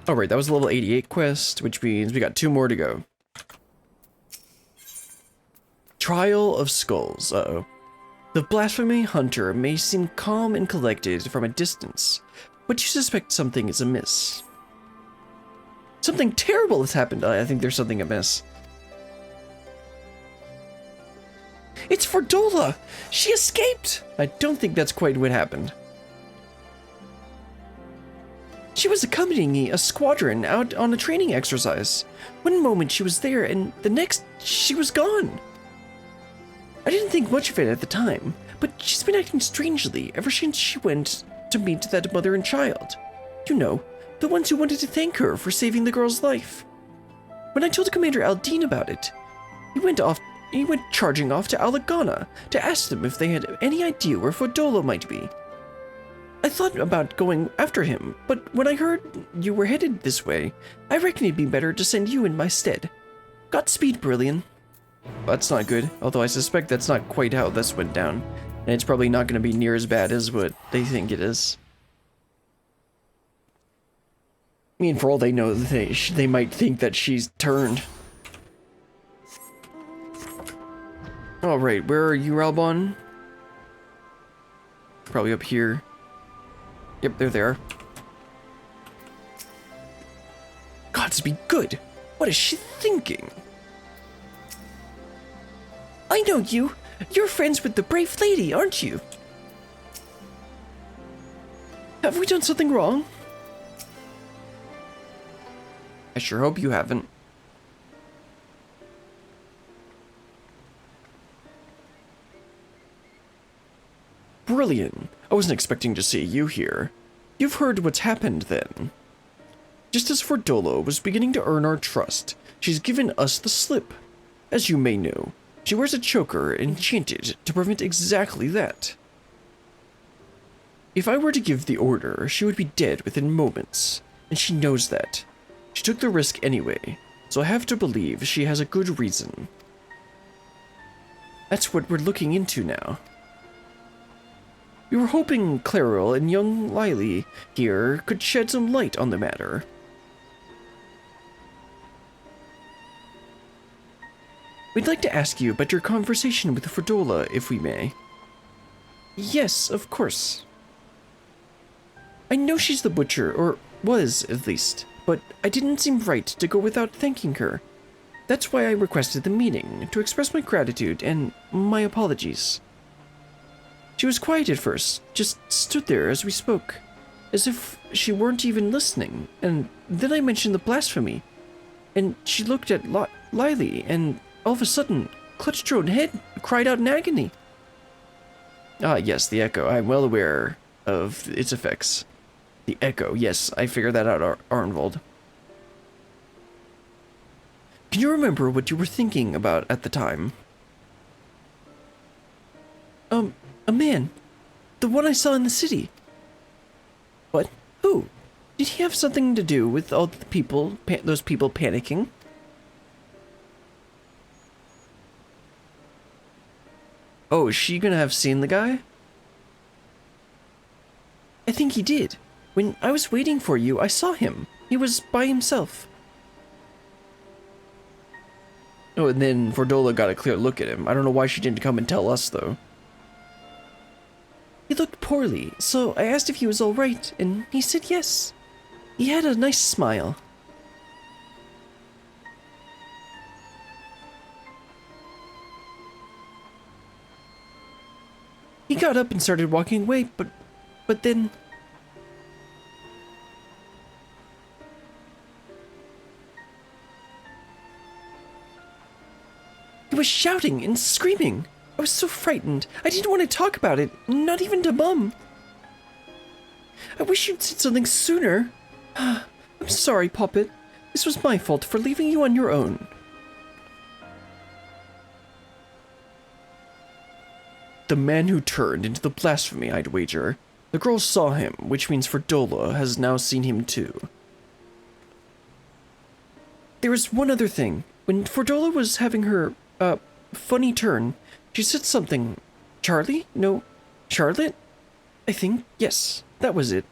Alright, that was a level 88 quest, which means we got 2 more to go. Trial of Skulls. Uh-oh. The blasphemy hunter may seem calm and collected from a distance, but you suspect something is amiss. Something terrible has happened. I think there's something amiss. It's Fordola! She escaped! I don't think that's quite what happened. She was accompanying a squadron out on a training exercise. One moment she was there, and the next, she was gone. I didn't think much of it at the time, but she's been acting strangely ever since she went to meet that mother and child. You know, the ones who wanted to thank her for saving the girl's life. When I told Commander Aldine about it, he went charging off to Alagana to ask them if they had any idea where Fordola might be. I thought about going after him, but when I heard you were headed this way, I reckon it'd be better to send you in my stead. Godspeed, Brilliant. That's not good, although I suspect that's not quite how this went down, and it's probably not going to be near as bad as what they think it is. I mean, for all they know, they might think that she's turned. Alright, where are you, Albon? Probably up here. Yep, they're there. Godspeed good! What is she thinking? I know you! You're friends with the brave lady, aren't you? Have we done something wrong? I sure hope you haven't. Brilliant. I wasn't expecting to see you here. You've heard what's happened then. Just as Fordola was beginning to earn our trust, she's given us the slip. As you may know, she wears a choker enchanted to prevent exactly that. If I were to give the order, she would be dead within moments, and she knows that. She took the risk anyway, so I have to believe she has a good reason. That's what we're looking into now. We were hoping Clairol and young Lily here could shed some light on the matter. We'd like to ask you about your conversation with Fordola, if we may. Yes, of course. I know she's the butcher, or was at least, but I didn't seem right to go without thanking her. That's why I requested the meeting, to express my gratitude and my apologies. She was quiet at first, just stood there as we spoke, as if she weren't even listening, and then I mentioned the blasphemy, and she looked at Lily, and all of a sudden, clutched her own head, cried out in agony. Ah, yes, the echo. I'm well aware of its effects. The echo, yes, I figured that out, Arnvold. Can you remember what you were thinking about at the time? A man. The one I saw in the city. What? Who? Did he have something to do with all the people, those people panicking? Oh, is she gonna have seen the guy? I think he did. When I was waiting for you, I saw him. He was by himself. Oh, and then Fordola got a clear look at him. I don't know why she didn't come and tell us, though. He looked poorly, so I asked if he was all right, and he said yes. He had a nice smile. He got up and started walking away, but then... He was shouting and screaming. I was so frightened. I didn't want to talk about it, not even to Mum. I wish you'd said something sooner. I'm sorry, Poppet. This was my fault for leaving you on your own. The man who turned into the blasphemy, I'd wager. The girl saw him, which means Fordola has now seen him too. There was one other thing. When Fordola was having her, funny turn, she said something. Charlie? No, Charlotte? I think. Yes, that was it.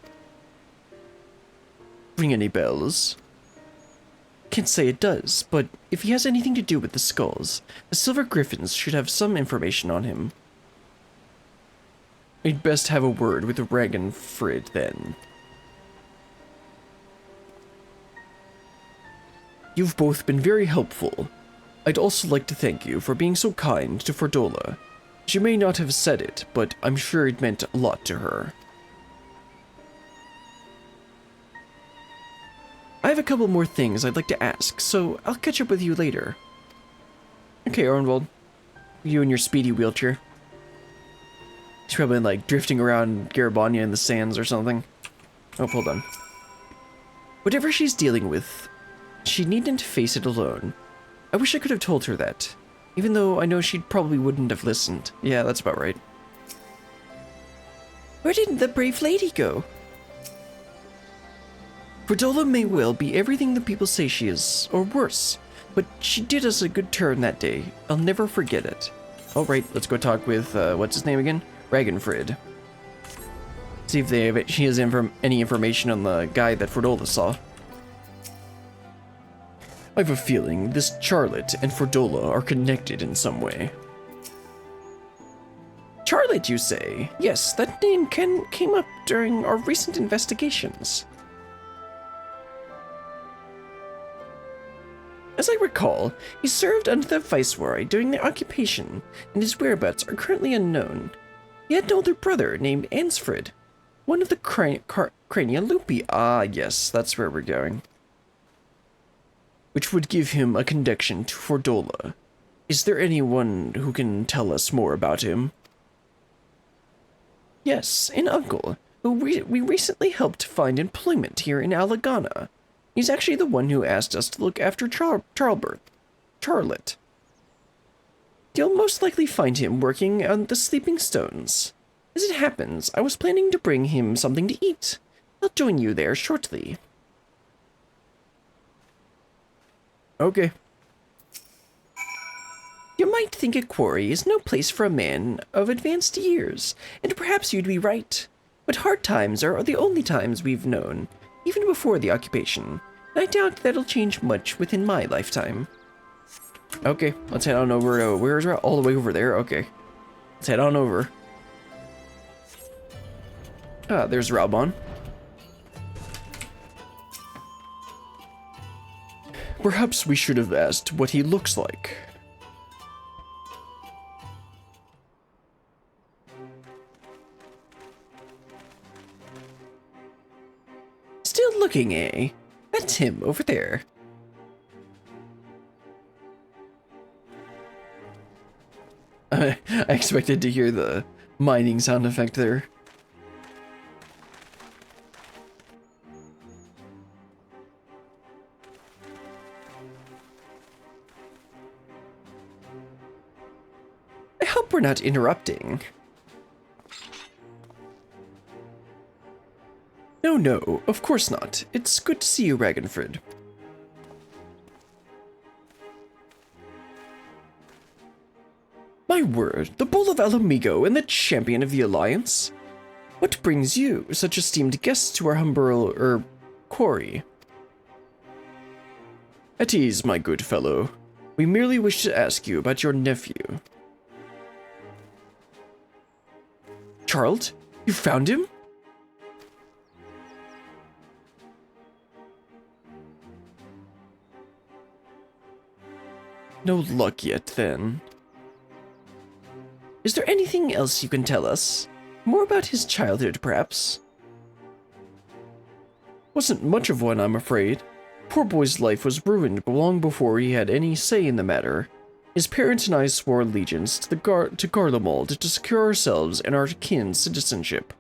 ring any bells? Can't say it does, but if he has anything to do with the skulls, the Silver Griffins should have some information on him. We'd best have a word with Ragnfrid then. You've both been very helpful. I'd also like to thank you for being so kind to Fordola. She may not have said it, but I'm sure it meant a lot to her. I have a couple more things I'd like to ask, so I'll catch up with you later. Okay, Arnwald. You and your speedy wheelchair. She's probably like drifting around Garabania in the sands or something. Oh, hold on. Whatever she's dealing with, she needn't face it alone. I wish I could have told her that, even though I know she probably wouldn't have listened. Yeah, that's about right. Where did the brave lady go? Fordola may well be everything the people say she is, or worse, but she did us a good turn that day. I'll never forget it. Alright, let's go talk with, what's his name again? Ragnfrid. See if she has any information on the guy that Fordola saw. I have a feeling this Charlotte and Fordola are connected in some way. Charlotte, you say? Yes, that name came up during our recent investigations. As I recall, he served under the Viceroy during the occupation, and his whereabouts are currently unknown. He had an older brother named Ansfrid, one of the Crania Lupi. Ah, yes, that's where we're going. Which would give him a connection to Fordola. Is there anyone who can tell us more about him? Yes, an uncle, who we recently helped find employment here in Alagana. He's actually the one who asked us to look after Charlotte. You'll most likely find him working on the Sleeping Stones. As it happens, I was planning to bring him something to eat. I'll join you there shortly. Okay. You might think a quarry is no place for a man of advanced years, and perhaps you'd be right. But hard times are the only times we've known, even before the occupation. And I doubt that'll change much within my lifetime. Okay, let's head on over to, where's all the way over there? Okay. Let's head on over. Ah, there's Raubon. Perhaps we should have asked what he looks like. Still looking, eh? That's him over there. I expected to hear the mining sound effect there. I hope we're not interrupting. No, of course not. It's good to see you, Ragnfrid. My word, the Bull of Alamigo and the champion of the Alliance? What brings you, such esteemed guests, to our humble, quarry? At ease, my good fellow. We merely wish to ask you about your nephew. Charles, you found him? No luck yet, then. Is there anything else you can tell us? More about his childhood, perhaps? Wasn't much of one, I'm afraid. Poor boy's life was ruined long before he had any say in the matter. His parents and I swore allegiance to Garlemald to secure ourselves and our kin's citizenship.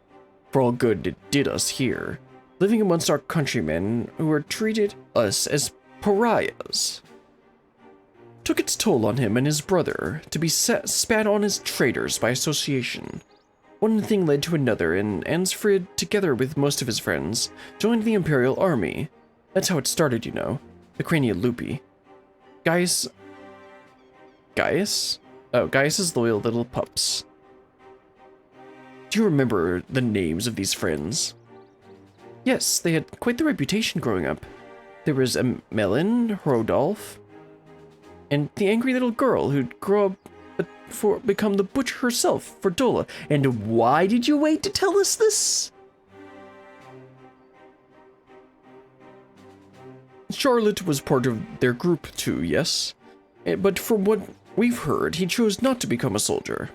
For all good it did us here, living amongst our countrymen who had treated us as pariahs. Took its toll on him and his brother, to be spat on as traitors by association. One thing led to another, and Ansfrid, together with most of his friends, joined the Imperial Army. That's how it started, you know. The Crania Lupi. Gaius? Oh, Gaius's loyal little pups. Do you remember the names of these friends? Yes, they had quite the reputation growing up. There was a Melon, Rodolphe, and the angry little girl who'd grow up before become the butcher herself, Fordola. And why did you wait to tell us this? Charlotte was part of their group too, yes? But from what we've heard, he chose not to become a soldier.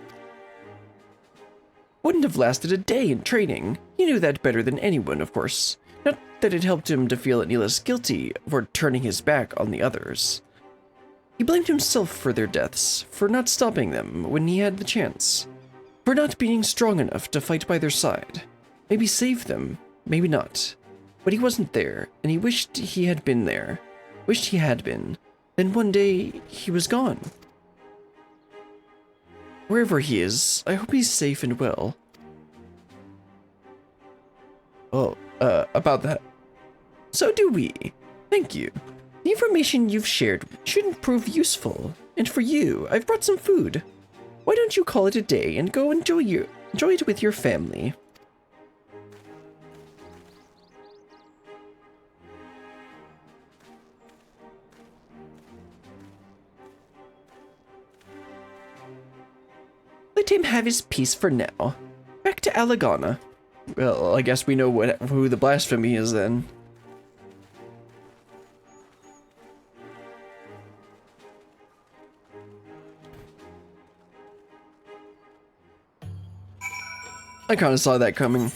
Wouldn't have lasted a day in training. He knew that better than anyone, of course. Not that it helped him to feel any less guilty for turning his back on the others. He blamed himself for their deaths, for not stopping them when he had the chance, for not being strong enough to fight by their side. Maybe save them, maybe not. But he wasn't there, and he wished he had been there. Wished he had been. Then one day, he was gone. Wherever he is, I hope he's safe and well. Oh, about that. So do we. Thank you. The information you've shared shouldn't prove useful. And for you, I've brought some food. Why don't you call it a day and go enjoy it with your family? Let him have his peace for now. Back to Alagana. Well, I guess we know who the blasphemy is then. I kind of saw that coming.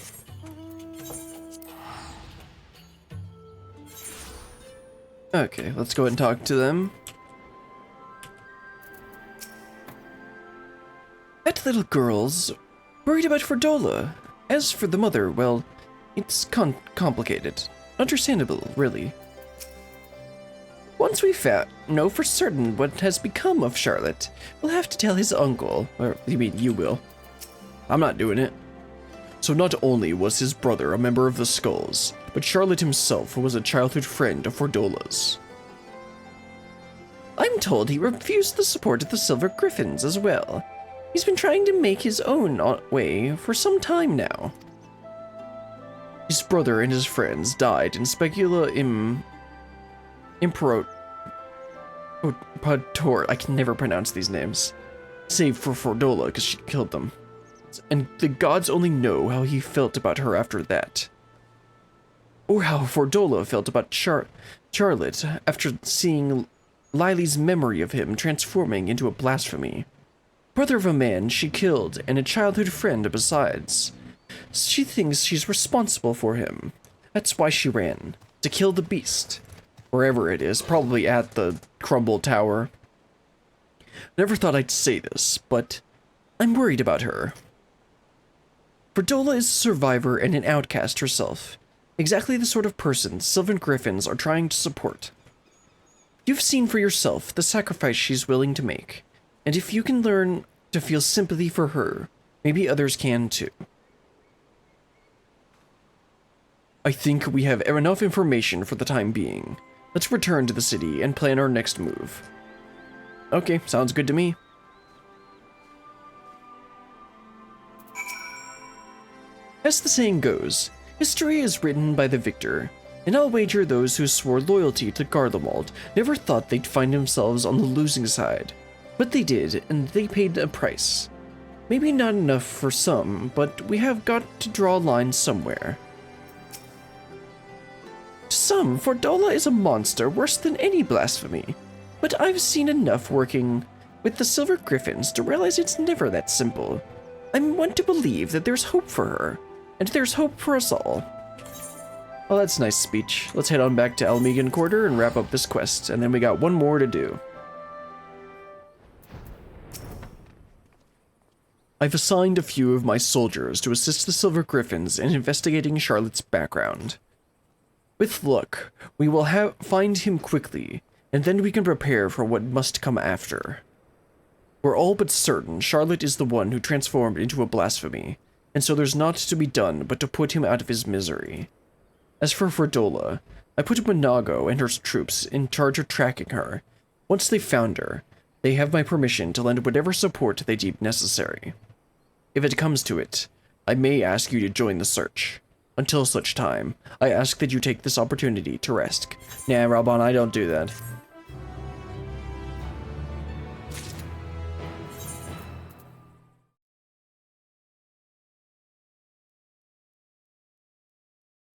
Okay, let's go ahead and talk to them. That little girl's worried about Fordola. As for the mother, well, it's complicated. Understandable, really. Once we know for certain what has become of Charlotte, we'll have to tell his uncle. Or, you mean, you will. I'm not doing it. So not only was his brother a member of the Skulls, but Charlotte himself was a childhood friend of Fordola's. I'm told he refused the support of the Silver Griffins as well. He's been trying to make his own way for some time now. His brother and his friends died in Specula Imperator. I can never pronounce these names. Save for Fordola, because she killed them. And the gods only know how he felt about her after that. Or how Fordola felt about Charlotte after seeing Lily's memory of him transforming into a blasphemy. Brother of a man she killed, and a childhood friend besides. She thinks she's responsible for him. That's why she ran. To kill the beast. Wherever it is, probably at the Crumble Tower. Never thought I'd say this, but I'm worried about her. Fordola is a survivor and an outcast herself. Exactly the sort of person Sylvan Griffins are trying to support. You've seen for yourself the sacrifice she's willing to make. And if you can learn to feel sympathy for her, maybe others can too. I think we have enough information for the time being. Let's return to the city and plan our next move. Okay, sounds good to me. As the saying goes, history is written by the victor, and I'll wager those who swore loyalty to Garlemald never thought they'd find themselves on the losing side. But they did, and they paid a price. Maybe not enough for some, but we have got to draw a line somewhere. To some, Fordola is a monster worse than any blasphemy, but I've seen enough working with the Silver Griffins to realize it's never that simple. I want to believe that there's hope for her, and there's hope for us all. Well, that's nice speech. Let's head on back to Almegan Quarter and wrap up this quest, and then we got one more to do. I've assigned a few of my soldiers to assist the Silver Griffins in investigating Charlotte's background. With luck, we will find him quickly, and then we can prepare for what must come after. We're all but certain Charlotte is the one who transformed into a blasphemy, and so there's naught to be done but to put him out of his misery. As for Fordola, I put Monago and her troops in charge of tracking her. Once they've found her, they have my permission to lend whatever support they deem necessary. If it comes to it, I may ask you to join the search. Until such time, I ask that you take this opportunity to rest. Nah, Raban, I don't do that.